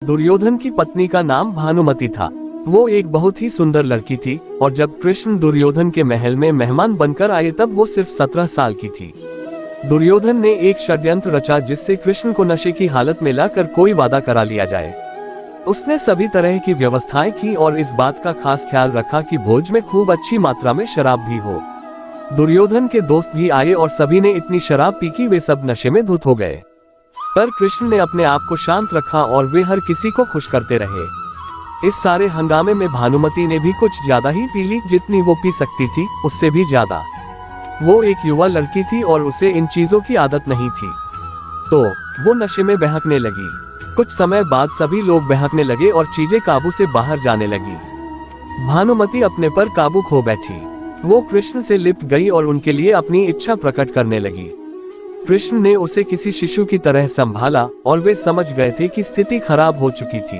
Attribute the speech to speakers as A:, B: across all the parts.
A: दुर्योधन की पत्नी का नाम भानुमति था। वो एक बहुत ही सुंदर लड़की थी और जब कृष्ण दुर्योधन के महल में मेहमान बनकर आए तब वो सिर्फ 17 साल की थी। दुर्योधन ने एक षड्यंत्र रचा जिससे कृष्ण को नशे की हालत में लाकर कोई वादा करा लिया जाए। उसने सभी तरह की व्यवस्थाएं की और इस बात का खास ख्याल रखा कि भोज में खूब अच्छी मात्रा में शराब भी हो। दुर्योधन के दोस्त भी आए और सभी ने इतनी शराब पी कि वे सब नशे में धुत हो गए। पर कृष्ण ने अपने आप को शांत रखा और वे हर किसी को खुश करते रहे। इस सारे हंगामे में भानुमति ने भी कुछ ज्यादा ही पी ली, जितनी वो पी सकती थी उससे भी ज्यादा। वो एक युवा लड़की थी और उसे इन चीजों की आदत नहीं थी, तो वो नशे में बहकने लगी। कुछ समय बाद सभी लोग बहकने लगे और चीजें काबू से बाहर जाने लगी। भानुमति अपने पर काबू खो बैठी। वो कृष्ण से लिप्ट गई और उनके लिए अपनी इच्छा प्रकट करने लगी। कृष्ण ने उसे किसी शिशु की तरह संभाला और वे समझ गए थे कि स्थिति खराब हो चुकी थी।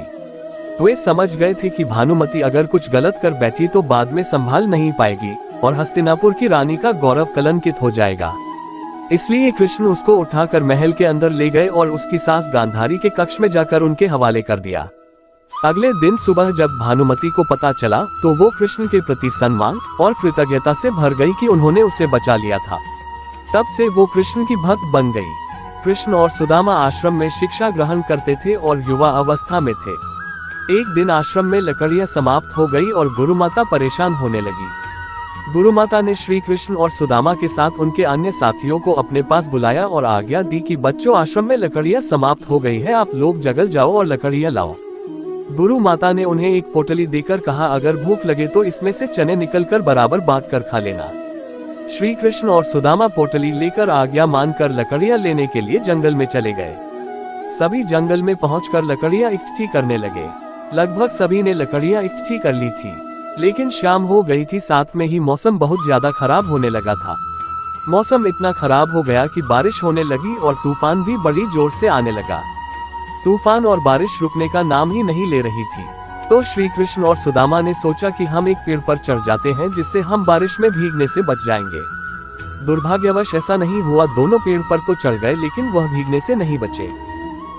A: वे समझ गए थे कि भानुमति अगर कुछ गलत कर बैठी तो बाद में संभाल नहीं पाएगी और हस्तिनापुर की रानी का गौरव कलंकित हो जाएगा। इसलिए कृष्ण उसको उठाकर महल के अंदर ले गए और उसकी सास गांधारी के कक्ष में जाकर उनके हवाले कर दिया। अगले दिन सुबह जब भानुमति को पता चला तो वो कृष्ण के प्रति सम्मान और कृतज्ञता से भर गई कि उन्होंने उसे बचा लिया था। तब से वो कृष्ण की भक्त बन गई। कृष्ण और सुदामा आश्रम में शिक्षा ग्रहण करते थे और युवा अवस्था में थे। एक दिन आश्रम में लकड़ियां समाप्त हो गई और गुरु माता परेशान होने लगी। गुरु माता ने श्री कृष्ण और सुदामा के साथ उनके अन्य साथियों को अपने पास बुलाया और आज्ञा दी कि बच्चों, आश्रम में लकड़ियां समाप्त हो गई है, आप लोग जंगल जाओ और लकड़ियां लाओ। गुरु माता ने उन्हें एक पोटली देकर कहा, अगर भूख लगे तो इसमें से चने निकलकर बराबर बांट कर खा लेना। श्री कृष्ण और सुदामा पोटली लेकर आज्ञा मानकर लकड़ियां लेने के लिए जंगल में चले गए। सभी जंगल में पहुंचकर लकड़ियां इकट्ठी करने लगे। लगभग सभी ने लकड़ियां इकट्ठी कर ली थी, लेकिन शाम हो गई थी। साथ में ही मौसम बहुत ज्यादा खराब होने लगा था। मौसम इतना खराब हो गया कि बारिश होने लगी और तूफान भी बड़ी जोर से आने लगा। तूफान और बारिश रुकने का नाम ही नहीं ले रही थी। तो श्री कृष्ण और सुदामा ने सोचा कि हम एक पेड़ पर चढ़ जाते हैं, जिससे हम बारिश में भीगने से बच जाएंगे। दुर्भाग्यवश ऐसा नहीं हुआ। दोनों पेड़ पर तो चढ़ गए लेकिन वह भीगने से नहीं बचे।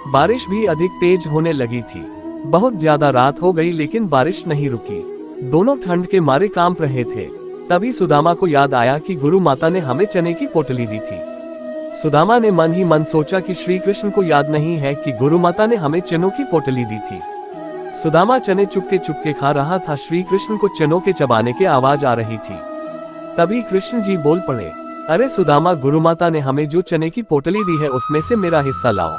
A: बारिश भी अधिक तेज होने लगी थी। बहुत ज्यादा रात हो गई लेकिन बारिश नहीं रुकी। दोनों ठंड के मारे कांप रहे थे। तभी सुदामा को याद आया कि गुरु माता ने हमें चने की पोटली दी थी। सुदामा ने मन ही मन सोचा कि श्री कृष्ण को याद नहीं है कि गुरु माता ने हमें चनों की पोटली दी थी। सुदामा चने चुपके चुपके खा रहा था। श्री कृष्ण को चनों के चबाने की आवाज आ रही थी। तभी कृष्ण जी बोल पड़े, अरे सुदामा, गुरु माता ने हमें जो चने की पोटली दी है उसमें से मेरा हिस्सा लाओ।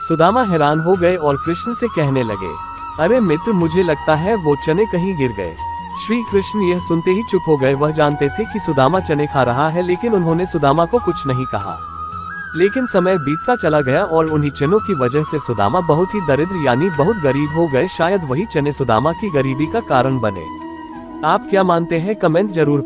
A: सुदामा हैरान हो गए और कृष्ण से कहने लगे, अरे मित्र, मुझे लगता है वो चने कहीं गिर गए। श्री कृष्ण यह सुनते ही चुप हो गए। वह जानते थे कि सुदामा चने खा रहा है, लेकिन उन्होंने सुदामा को कुछ नहीं कहा। लेकिन समय बीतता चला गया और उन्हीं चनों की वजह से सुदामा बहुत ही दरिद्र यानी बहुत गरीब हो गए। शायद वही चने सुदामा की गरीबी का कारण बने। आप क्या मानते हैं? कमेंट जरूर करें।